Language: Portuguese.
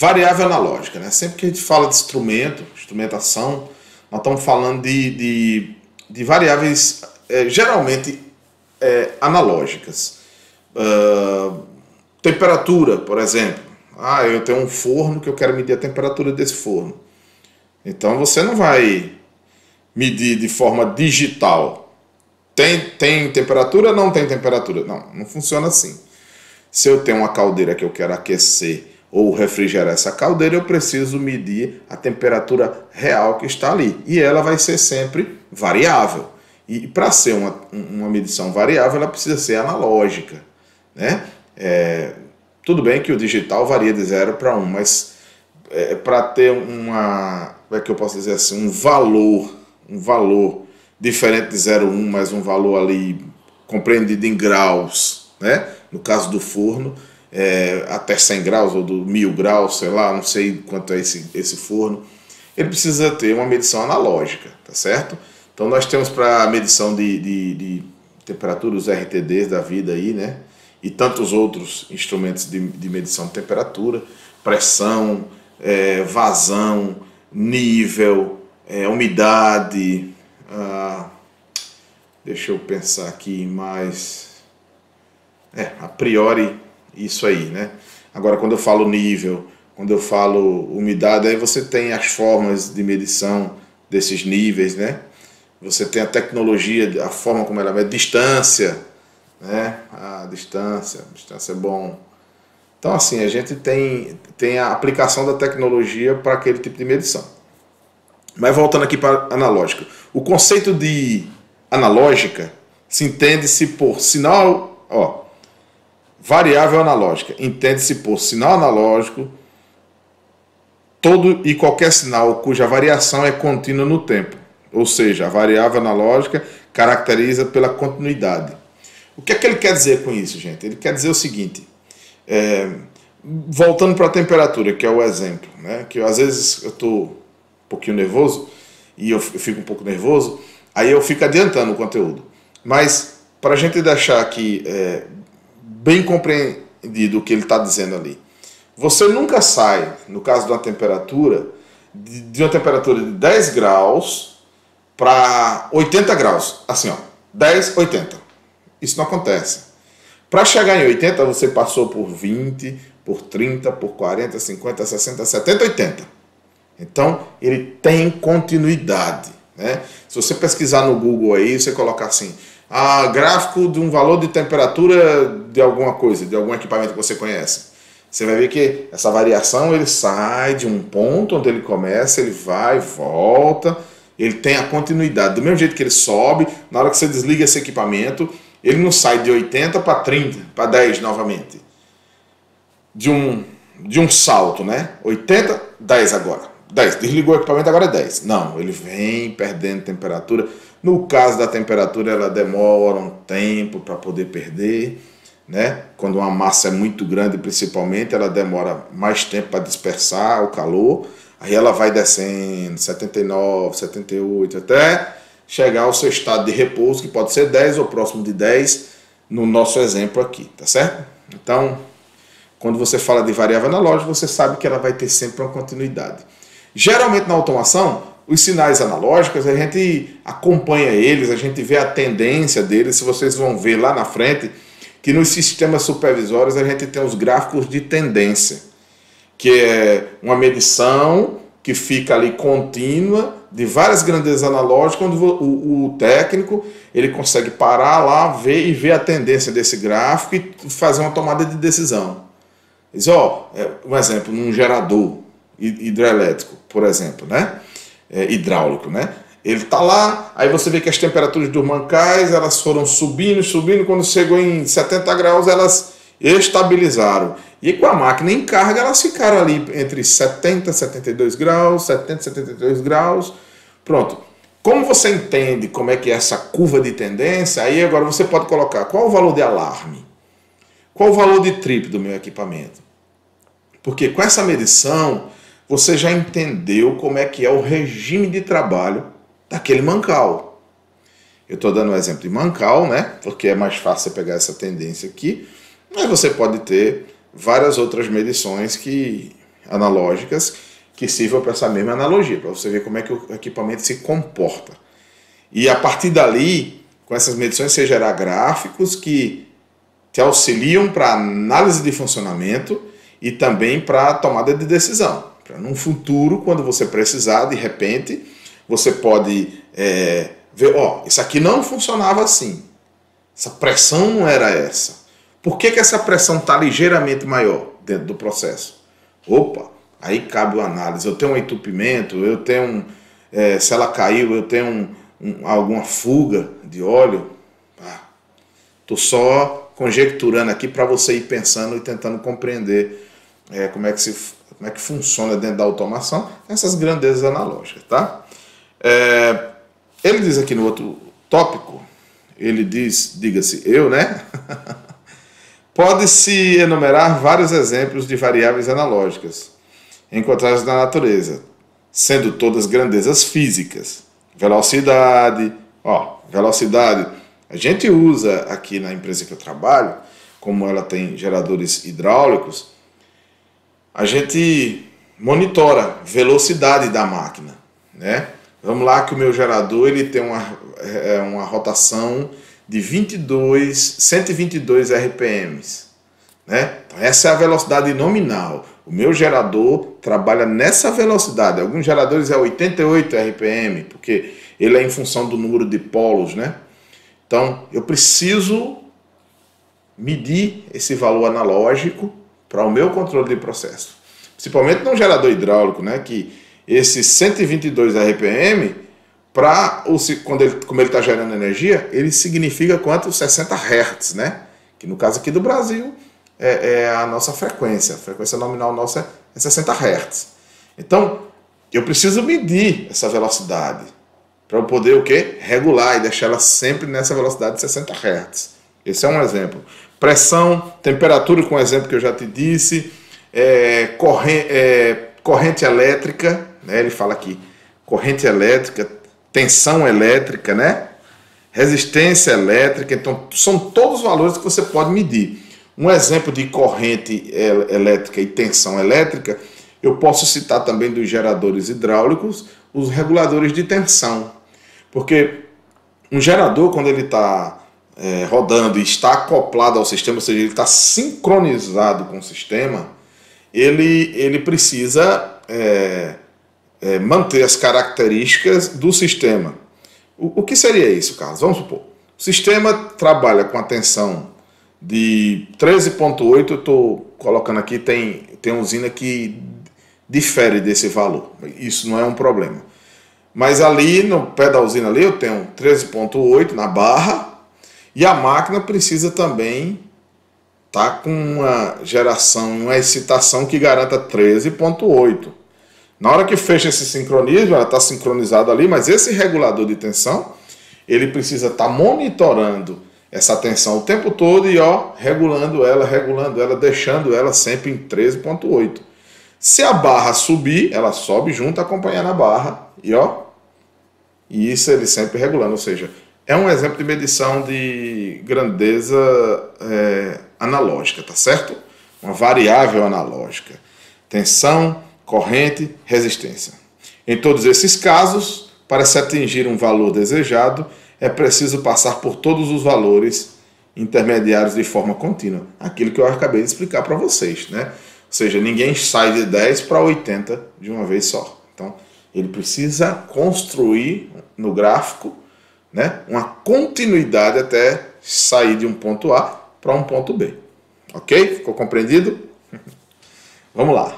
Variável analógica, né? Sempre que a gente fala de instrumentação, nós estamos falando de variáveis geralmente analógicas. Temperatura, por exemplo. Eu tenho um forno que eu quero medir a temperatura desse forno. Então você não vai medir de forma digital. Tem temperatura? Não tem temperatura. Não funciona assim. Se eu tenho uma caldeira que eu quero aquecer ou refrigerar essa caldeira, eu preciso medir a temperatura real que está ali. E ela vai ser sempre variável. E para ser uma medição variável, ela precisa ser analógica, né? Tudo bem que o digital varia de 0 para 1, mas para ter como é que eu posso dizer assim, um valor diferente de 0,1, mas um valor ali compreendido em graus, né? No caso do forno, até 100 graus ou do 1000 graus, sei lá, não sei quanto é esse forno, ele precisa ter uma medição analógica, tá certo? Então nós temos para medição de temperatura os RTDs da vida aí, né? E tantos outros instrumentos de medição de temperatura, pressão, vazão, nível, umidade, deixa eu pensar aqui mais, a priori isso aí, né? Agora quando eu falo nível, quando eu falo umidade, aí você tem as formas de medição desses níveis, né? Você tem a tecnologia, a forma como ela mede, distância, né? A distância é bom. Então assim, a gente tem a aplicação da tecnologia para aquele tipo de medição. Mas voltando aqui para analógica. O conceito de analógica se entende-se por sinal, variável analógica, entende-se por sinal analógico todo e qualquer sinal cuja variação é contínua no tempo. Ou seja, a variável analógica caracteriza pela continuidade. O que é que ele quer dizer com isso, gente? Ele quer dizer o seguinte, voltando para a temperatura, que é o exemplo, né? Que às vezes eu estou um pouquinho nervoso, e eu fico um pouco nervoso, aí eu fico adiantando o conteúdo. Mas, para a gente deixar aqui bem compreendido o que ele está dizendo ali, você nunca sai, no caso de uma temperatura, de uma temperatura de 10 graus para 80 graus, assim, 10, 80. Isso não acontece. Para chegar em 80, você passou por 20, por 30, por 40, 50, 60, 70, 80. Então, ele tem continuidade, né? Se você pesquisar no Google aí, você colocar assim, gráfico de um valor de temperatura de alguma coisa, de algum equipamento que você conhece. Você vai ver que essa variação, ele sai de um ponto onde ele começa, ele vai, volta, ele tem a continuidade. Do mesmo jeito que ele sobe, na hora que você desliga esse equipamento, ele não sai de 80 para 30, para 10 novamente. De um salto, né? 80, 10 agora. 10, desligou o equipamento, agora é 10. Não, ele vem perdendo temperatura. No caso da temperatura, ela demora um tempo para poder perder, né? Quando uma massa é muito grande, principalmente, ela demora mais tempo para dispersar o calor. Aí ela vai descendo, 79, 78, até chegar ao seu estado de repouso, que pode ser 10 ou próximo de 10, no nosso exemplo aqui, tá certo? Então, quando você fala de variável analógica, você sabe que ela vai ter sempre uma continuidade. Geralmente na automação, os sinais analógicos, a gente acompanha eles, a gente vê a tendência deles. Se vocês vão ver lá na frente, que nos sistemas supervisórios a gente tem os gráficos de tendência, que é uma medição que fica ali contínua de várias grandezas analógicas, onde o técnico ele consegue parar lá, ver a tendência desse gráfico e fazer uma tomada de decisão. Diz, um exemplo, num gerador hidrelétrico, por exemplo, né? Hidráulico, né? Ele está lá, aí você vê que as temperaturas dos mancais elas foram subindo, quando chegou em 70 graus elas estabilizaram. E com a máquina em carga elas ficaram ali entre 70 e 72 graus, 70 e 72 graus, pronto. Como você entende como é que é essa curva de tendência, aí agora você pode colocar qual o valor de alarme, qual o valor de trip do meu equipamento. Porque com essa medição você já entendeu como é que é o regime de trabalho daquele mancal. Eu estou dando um exemplo de mancal, né? Porque é mais fácil você pegar essa tendência aqui, mas você pode ter várias outras medições que analógicas que sirvam para essa mesma analogia, para você ver como é que o equipamento se comporta. E a partir dali, com essas medições, você gerar gráficos que te auxiliam para análise de funcionamento e também para tomada de decisão. Para num futuro, quando você precisar, de repente, você pode ver, isso aqui não funcionava assim. Essa pressão não era essa. Por que essa pressão está ligeiramente maior dentro do processo? Opa, aí cabe a análise. Eu tenho um entupimento, eu tenho, se ela caiu, eu tenho alguma fuga de óleo. Estou só conjecturando aqui para você ir pensando e tentando compreender como é que funciona dentro da automação essas grandezas analógicas, tá? Ele diz aqui no outro tópico, ele diz, diga-se eu, né? Pode-se enumerar vários exemplos de variáveis analógicas encontradas na natureza, sendo todas grandezas físicas. Velocidade, velocidade. A gente usa aqui na empresa que eu trabalho, como ela tem geradores hidráulicos, a gente monitora a velocidade da máquina, né? Vamos lá que o meu gerador ele tem uma rotação de 122 RPMs, né? Então, essa é a velocidade nominal. O meu gerador trabalha nessa velocidade. Alguns geradores é 88 RPM, porque ele é em função do número de polos, né? Então, eu preciso medir esse valor analógico para o meu controle de processo. Principalmente num gerador hidráulico, né? Que esse 122 RPM, como ele está gerando energia, ele significa quanto? 60 Hz, né? Que no caso aqui do Brasil é a nossa frequência. A frequência nominal nossa é 60 Hz. Então, eu preciso medir essa velocidade para eu poder o quê? Regular e deixar ela sempre nessa velocidade de 60 Hz. Esse é um exemplo. Pressão, temperatura, com o exemplo que eu já te disse, corrente elétrica, né? Ele fala aqui, corrente elétrica, tensão elétrica, né? Resistência elétrica. Então, são todos os valores que você pode medir. Um exemplo de corrente elétrica e tensão elétrica, eu posso citar também dos geradores hidráulicos, os reguladores de tensão. Porque um gerador, quando ele está rodando e está acoplado ao sistema, ou seja, ele está sincronizado com o sistema, ele precisa manter as características do sistema. O que seria isso, Carlos? Vamos supor, o sistema trabalha com a tensão de 13,8, eu estou colocando aqui, tem usina que difere desse valor, isso não é um problema. Mas ali, no pé da usina ali, eu tenho 13,8 na barra, e a máquina precisa também estar com uma geração, uma excitação que garanta 13,8. Na hora que fecha esse sincronismo, ela está sincronizada ali, mas esse regulador de tensão, ele precisa estar monitorando essa tensão o tempo todo e regulando ela, deixando ela sempre em 13,8. Se a barra subir, ela sobe junto, acompanhando a barra, e isso ele sempre regulando, ou seja, é um exemplo de medição de grandeza analógica, tá certo? Uma variável analógica. Tensão, corrente, resistência. Em todos esses casos, para se atingir um valor desejado, é preciso passar por todos os valores intermediários de forma contínua. Aquilo que eu acabei de explicar para vocês, né? Ou seja, ninguém sai de 10 para 80 de uma vez só. Então, ele precisa construir no gráfico, né, uma continuidade até sair de um ponto A para um ponto B. Ok? Ficou compreendido? Vamos lá.